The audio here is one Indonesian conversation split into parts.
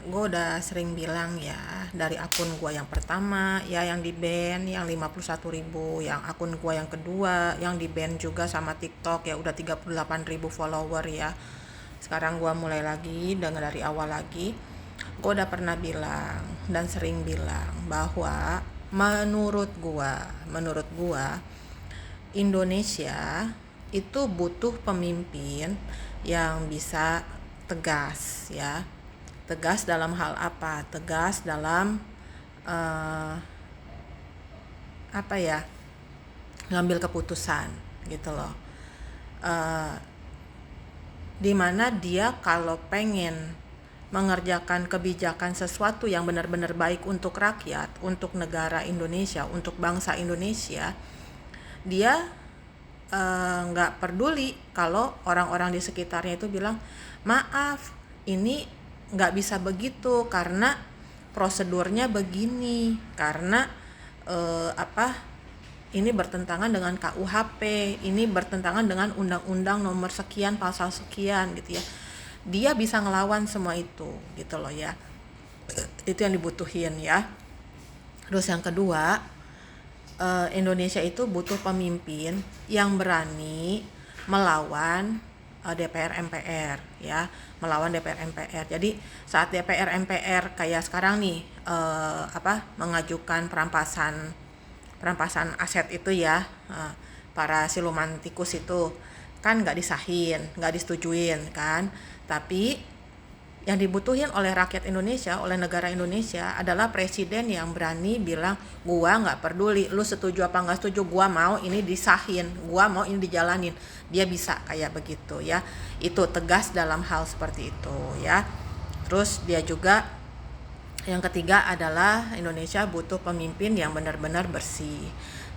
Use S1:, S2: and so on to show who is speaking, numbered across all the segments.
S1: Gue udah sering bilang ya, dari akun gue yang pertama ya yang di ban yang 51.000, yang akun gue yang kedua yang di ban juga sama TikTok ya udah 38.000 follower ya. Sekarang gue mulai lagi dengan dari awal lagi. Gue udah pernah bilang dan sering bilang bahwa menurut gue Indonesia itu butuh pemimpin yang bisa tegas ya. Tegas dalam hal apa? Tegas dalam eh, apa ya? Ngambil keputusan gitu loh. Eh, Dimana dia kalau pengen mengerjakan kebijakan sesuatu yang benar-benar baik untuk rakyat, untuk negara Indonesia, untuk bangsa Indonesia, dia nggak peduli kalau orang-orang di sekitarnya itu bilang maaf ini nggak bisa begitu karena prosedurnya begini, karena ini bertentangan dengan KUHP, ini bertentangan dengan undang-undang nomor sekian pasal sekian gitu ya. Dia bisa ngelawan semua itu gitu loh ya. Itu yang dibutuhin ya. Terus yang kedua, Indonesia itu butuh pemimpin yang berani melawan DPR MPR ya, melawan DPR MPR. Jadi saat DPR MPR kayak sekarang nih mengajukan perampasan aset itu ya, para siluman tikus itu kan nggak disahin, nggak disetujuin kan. Tapi yang dibutuhin oleh rakyat Indonesia, oleh negara Indonesia adalah presiden yang berani bilang, gua nggak peduli lu setuju apa nggak setuju, gua mau ini disahin, gua mau ini dijalanin. Dia bisa kayak begitu ya. Itu tegas dalam hal seperti itu ya. Terus dia juga yang ketiga adalah Indonesia butuh pemimpin yang benar-benar bersih,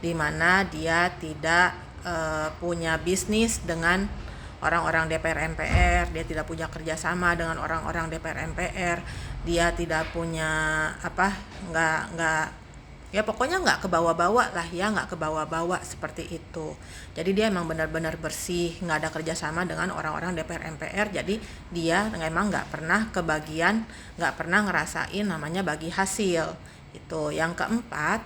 S1: di mana dia tidak punya bisnis dengan orang-orang DPR MPR, dia tidak punya kerjasama dengan orang-orang DPR MPR, dia tidak punya nggak ya pokoknya nggak kebawa-bawa lah ya, nggak kebawa-bawa seperti itu. Jadi dia emang benar-benar bersih, nggak ada kerjasama dengan orang-orang DPR MPR. Jadi dia emang nggak pernah kebagian, nggak pernah ngerasain namanya bagi hasil. Itu yang keempat,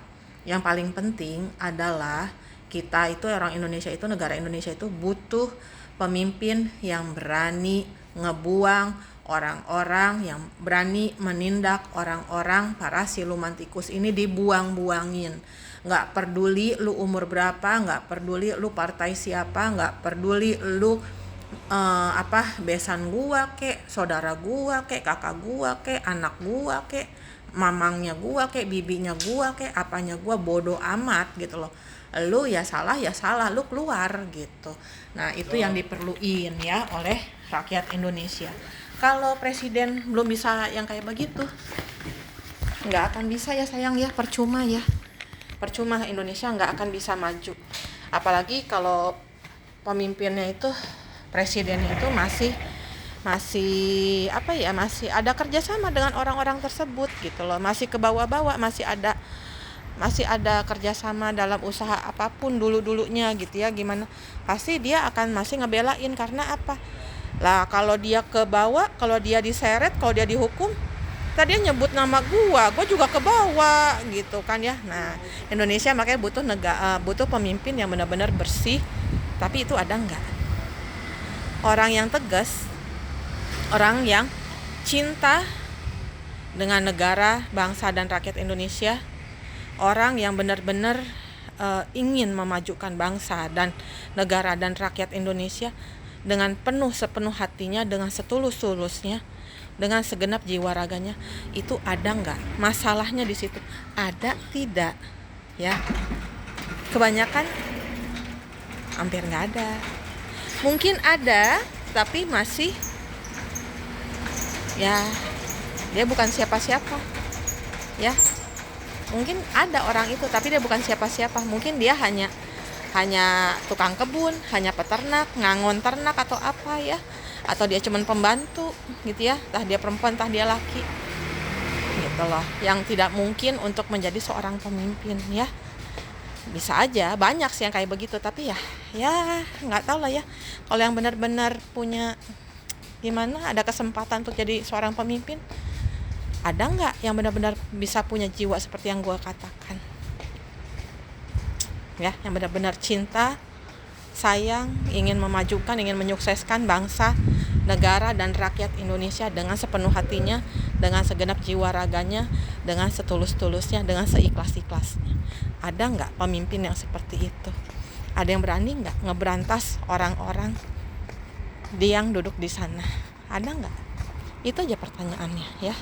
S1: yang paling penting adalah kita itu orang Indonesia itu, negara Indonesia itu butuh pemimpin yang berani ngebuang orang-orang, yang berani menindak orang-orang para siluman tikus ini, dibuang-buangin. Nggak peduli lu umur berapa, nggak peduli lu partai siapa, nggak peduli lu besan gua kek, saudara gua kek, kakak gua kek, anak gua kek, mamangnya gua kek, bibinya gua kek, apanya gua, bodoh amat gitu loh. Lu ya salah, lu keluar gitu. Nah itu yang diperluin ya oleh rakyat Indonesia. Kalau presiden belum bisa yang kayak begitu, nggak akan bisa ya sayang ya, percuma ya. Percuma, Indonesia nggak akan bisa maju. Apalagi kalau pemimpinnya itu, presidennya itu masih ada kerjasama dengan orang-orang tersebut gitu loh, masih ke bawah-bawah, masih ada kerjasama dalam usaha apapun dulu-dulunya gitu ya. Gimana pasti dia akan masih ngebelain, karena apa lah, kalau dia ke bawah, kalau dia diseret, kalau dia dihukum, tadi dia nyebut nama gua juga ke bawah gitu kan ya. Nah Indonesia makanya butuh pemimpin yang benar-benar bersih. Tapi itu ada nggak orang yang tegas, orang yang cinta dengan negara, bangsa dan rakyat Indonesia, orang yang benar-benar ingin memajukan bangsa dan negara dan rakyat Indonesia dengan sepenuh hatinya, dengan setulus-tulusnya, dengan segenap jiwa raganya. Itu ada nggak? Masalahnya di situ. Ada tidak? Ya, kebanyakan hampir nggak ada. Mungkin ada, tapi masih ya dia bukan siapa-siapa. Ya, mungkin ada orang itu, tapi dia bukan siapa-siapa. Mungkin dia hanya tukang kebun, hanya peternak, ngangon ternak atau apa ya, atau dia cuman pembantu gitu ya, entah dia perempuan entah dia laki gitu loh, yang tidak mungkin untuk menjadi seorang pemimpin ya. Bisa aja banyak sih yang kayak begitu, tapi ya nggak tahu lah ya. Kalau yang benar-benar punya gimana ada kesempatan untuk jadi seorang pemimpin? Ada nggak yang benar-benar bisa punya jiwa seperti yang gue katakan? Ya, yang benar-benar cinta, sayang, ingin memajukan, ingin menyukseskan bangsa, negara, dan rakyat Indonesia dengan sepenuh hatinya, dengan segenap jiwa raganya, dengan setulus-tulusnya, dengan seikhlas-ikhlasnya. Ada nggak pemimpin yang seperti itu? Ada yang berani nggak ngeberantas orang-orang yang duduk di sana? Ada nggak? Itu aja pertanyaannya ya.